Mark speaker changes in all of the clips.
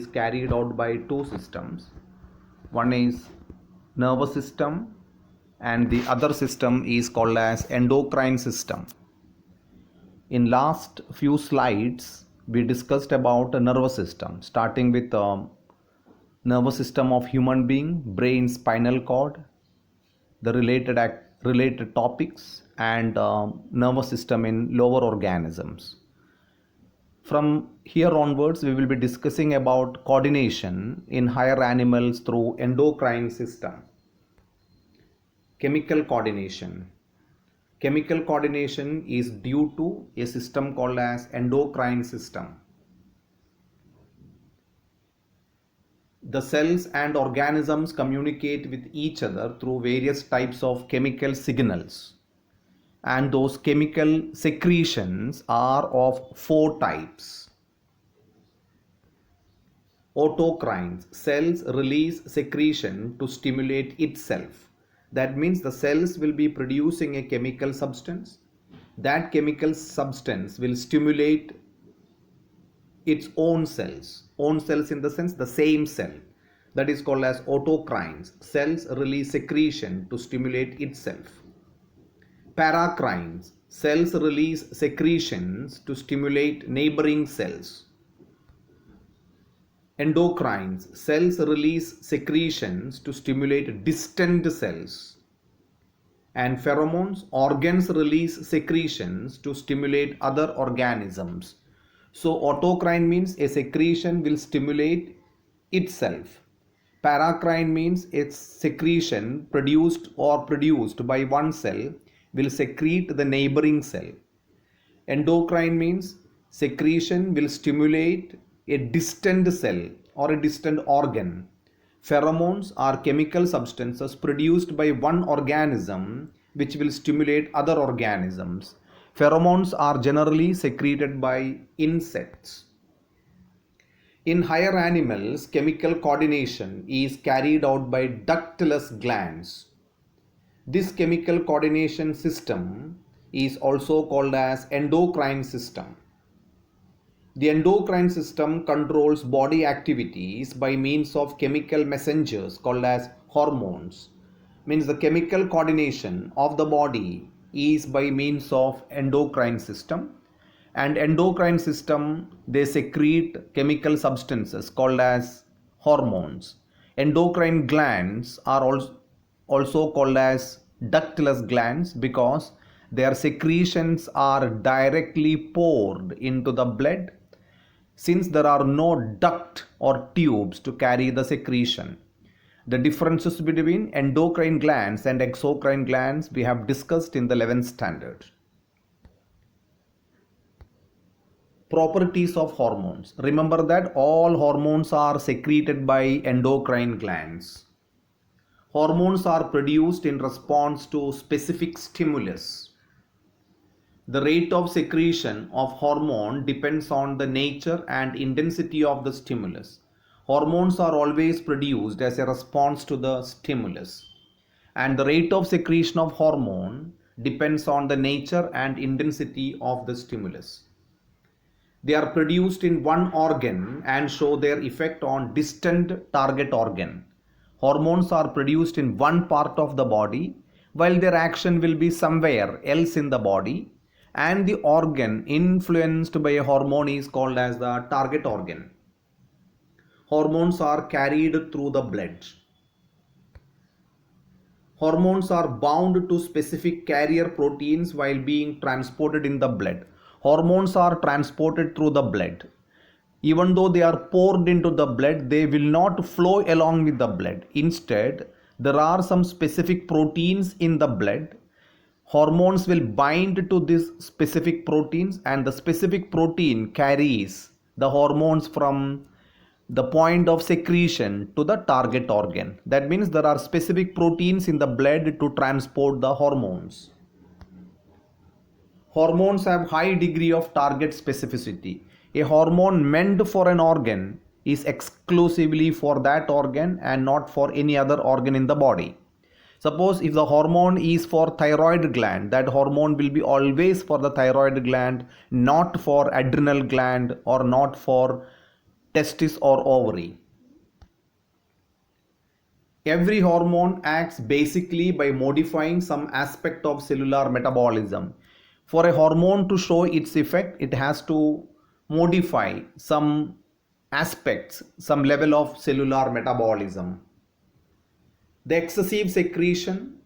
Speaker 1: is carried out by two systems. One is nervous system and the other system is called as endocrine system. In last few slides we discussed about a nervous system, starting with nervous system of human being, brain, spinal cord, the related topics, and nervous system in lower organisms. From here onwards, we will be discussing about coordination in higher animals through endocrine system. Chemical coordination. Chemical coordination is due to a system called as endocrine system. The cells and organisms communicate with each other through various types of chemical signals. And those chemical secretions are of four types. Autocrines, cells release secretion to stimulate itself. That means the cells will be producing a chemical substance. That chemical substance will stimulate its own cells in the sense the same cell. That is called as autocrines. Cells release secretion to stimulate itself. Paracrines, cells release secretions to stimulate neighboring cells. Endocrines, cells release secretions to stimulate distant cells. And pheromones, organs release secretions to stimulate other organisms. So autocrine means a secretion will stimulate itself. Paracrine means its secretion produced by one cell will secrete the neighboring cell. Endocrine means secretion will stimulate a distant cell or a distant organ. Pheromones are chemical substances produced by one organism which will stimulate other organisms. Pheromones are generally secreted by insects. In higher animals, chemical coordination is carried out by ductless glands. This chemical coordination system is also called as endocrine system. The endocrine system controls body activities by means of chemical messengers called as hormones. Means the chemical coordination of the body is by means of endocrine system. And endocrine system, they secrete chemical substances called as hormones. Endocrine glands are also called as ductless glands because their secretions are directly poured into the blood, since there are no duct or tubes to carry the secretion. The differences between endocrine glands and exocrine glands we have discussed in the 11th standard. Properties of hormones. Remember that all hormones are secreted by endocrine glands. Hormones are produced in response to specific stimulus. The rate of secretion of hormone depends on the nature and intensity of the stimulus. Hormones are always produced as a response to the stimulus. And the rate of secretion of hormone depends on the nature and intensity of the stimulus. They are produced in one organ and show their effect on distant target organ. Hormones are produced in one part of the body, while their action will be somewhere else in the body, and the organ influenced by a hormone is called as the target organ. Hormones are carried through the blood. Hormones are bound to specific carrier proteins while being transported in the blood. Hormones are transported through the blood. Even though they are poured into the blood, they will not flow along with the blood. Instead, there are some specific proteins in the blood. Hormones will bind to these specific proteins, and the specific protein carries the hormones from the point of secretion to the target organ. That means there are specific proteins in the blood to transport the hormones. Hormones have high degree of target specificity. A hormone meant for an organ is exclusively for that organ and not for any other organ in the body. Suppose if the hormone is for thyroid gland, that hormone will be always for the thyroid gland, not for adrenal gland or not for testis or ovary. Every hormone acts basically by modifying some aspect of cellular metabolism. For a hormone to show its effect, it has to modify some aspects, some level of cellular metabolism. The excessive secretion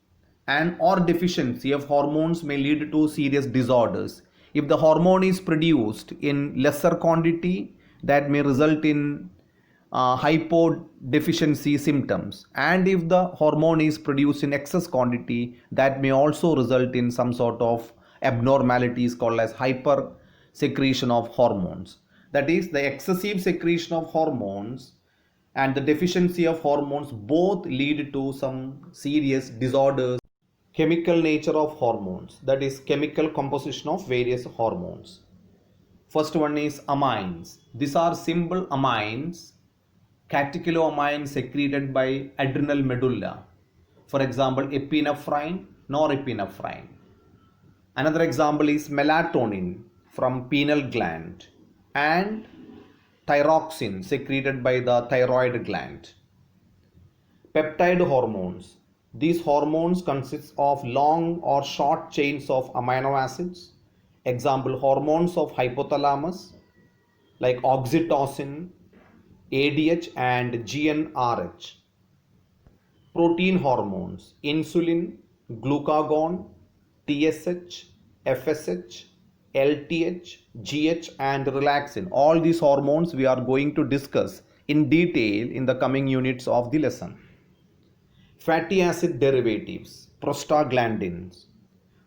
Speaker 1: and or deficiency of hormones may lead to serious disorders. If the hormone is produced in lesser quantity, that may result in hypodeficiency symptoms, and if the hormone is produced in excess quantity, that may also result in some sort of abnormalities called as hyper secretion of hormones. That is, the excessive secretion of hormones and the deficiency of hormones both lead to some serious disorders. Chemical nature of hormones, that is chemical composition of various hormones. First one is amines. These are simple amines, catecholamines secreted by adrenal medulla. For example, epinephrine, norepinephrine. Another example is melatonin from pineal gland and thyroxine secreted by the thyroid gland. Peptide hormones. These hormones consist of long or short chains of amino acids. Example, hormones of hypothalamus like oxytocin, ADH and GnRH. Protein hormones, insulin, glucagon, TSH, FSH, LTH, GH and relaxin. All these hormones we are going to discuss in detail in the coming units of the lesson. Fatty acid derivatives, prostaglandins.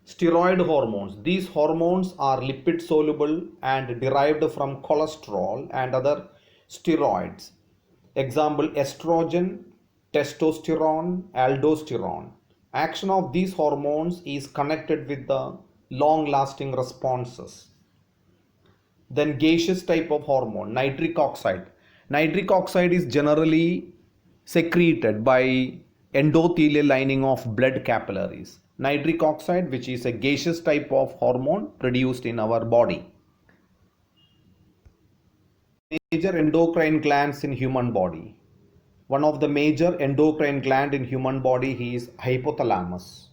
Speaker 1: Steroid hormones. These hormones are lipid soluble and derived from cholesterol and other steroids. Example, estrogen, testosterone, aldosterone. Action of these hormones is connected with the long lasting responses. Then gaseous type of hormone, nitric oxide. Nitric oxide is generally secreted by endothelial lining of blood capillaries. Nitric oxide, which is a gaseous type of hormone produced in our body. Major endocrine glands in human body. One of the major endocrine gland in human body is hypothalamus.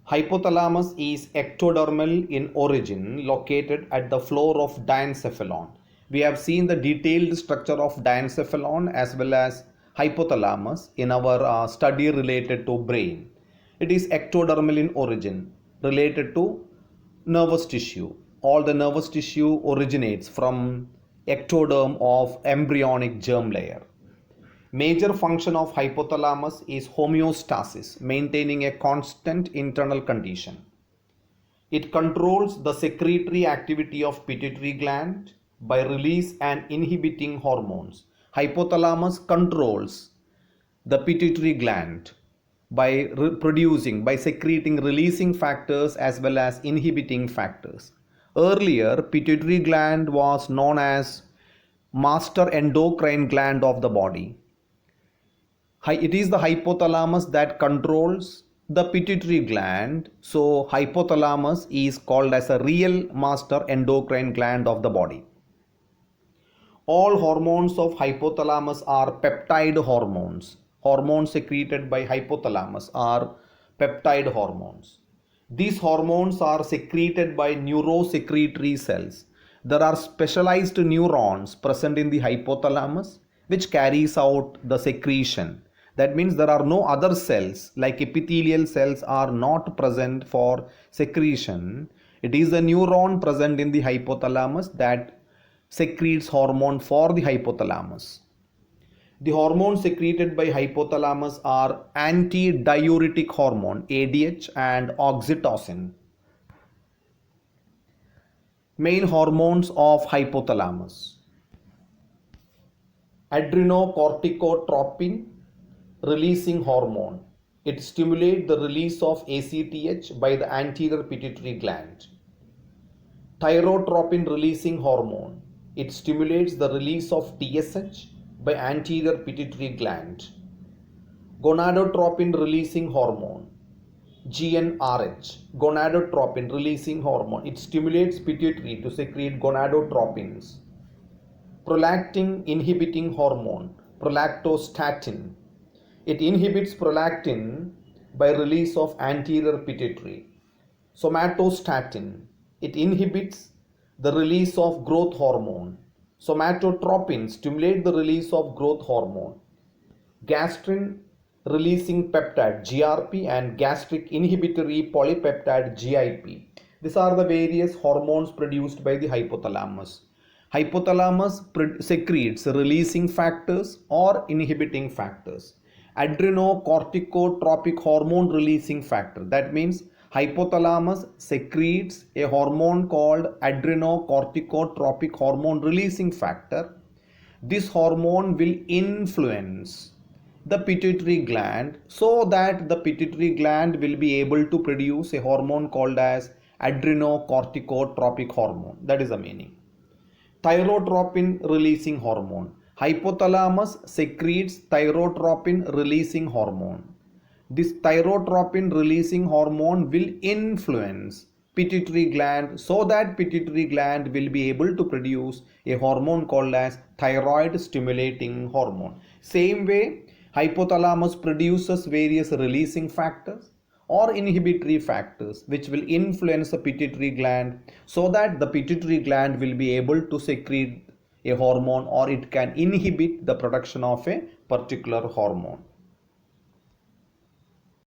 Speaker 1: Hypothalamus is ectodermal in origin, located at the floor of diencephalon. We have seen the detailed structure of diencephalon as well as hypothalamus in our study related to brain. It is ectodermal in origin, related to nervous tissue. All the nervous tissue originates from ectoderm of embryonic germ layer. Major function of hypothalamus is homeostasis, maintaining a constant internal condition. It controls the secretory activity of pituitary gland by release and inhibiting hormones. Hypothalamus controls the pituitary gland by secreting releasing factors as well as inhibiting factors. Earlier, pituitary gland was known as master endocrine gland of the body. It is the hypothalamus that controls the pituitary gland, so hypothalamus is called as a real master endocrine gland of the body. All hormones of hypothalamus are peptide hormones. Hormones secreted by hypothalamus are peptide hormones. These hormones are secreted by neurosecretory cells. There are specialized neurons present in the hypothalamus which carries out the secretion. That means there are no other cells like epithelial cells are not present for secretion. It is the neuron present in the hypothalamus that secretes hormone for the hypothalamus. The hormones secreted by hypothalamus are antidiuretic hormone ADH and oxytocin. Main hormones of hypothalamus. Adrenocorticotropin releasing hormone. It stimulates the release of ACTH by the anterior pituitary gland. Thyrotropin releasing hormone. It stimulates the release of TSH by anterior pituitary gland. Gonadotropin releasing hormone. GnRH, gonadotropin releasing hormone. It stimulates pituitary to secrete gonadotropins. prolactin inhibiting hormone, prolactostatin. It inhibits prolactin by release of anterior pituitary. Somatostatin. It inhibits the release of growth hormone. Somatotropin stimulate the release of growth hormone. Gastrin releasing peptide GRP and gastric inhibitory polypeptide GIP. These are the various hormones produced by the hypothalamus. Hypothalamus secretes releasing factors or inhibiting factors. Adrenocorticotropic hormone releasing factor. That means hypothalamus secretes a hormone called adrenocorticotropic hormone releasing factor. This hormone will influence the pituitary gland so that the pituitary gland will be able to produce a hormone called as adrenocorticotropic hormone. That is the meaning. Thyrotropin releasing hormone. Hypothalamus secretes thyrotropin releasing hormone. This thyrotropin releasing hormone will influence pituitary gland so that pituitary gland will be able to produce a hormone called as thyroid stimulating hormone. Same way, hypothalamus produces various releasing factors or inhibitory factors which will influence the pituitary gland so that the pituitary gland will be able to secrete a hormone or it can inhibit the production of a particular hormone.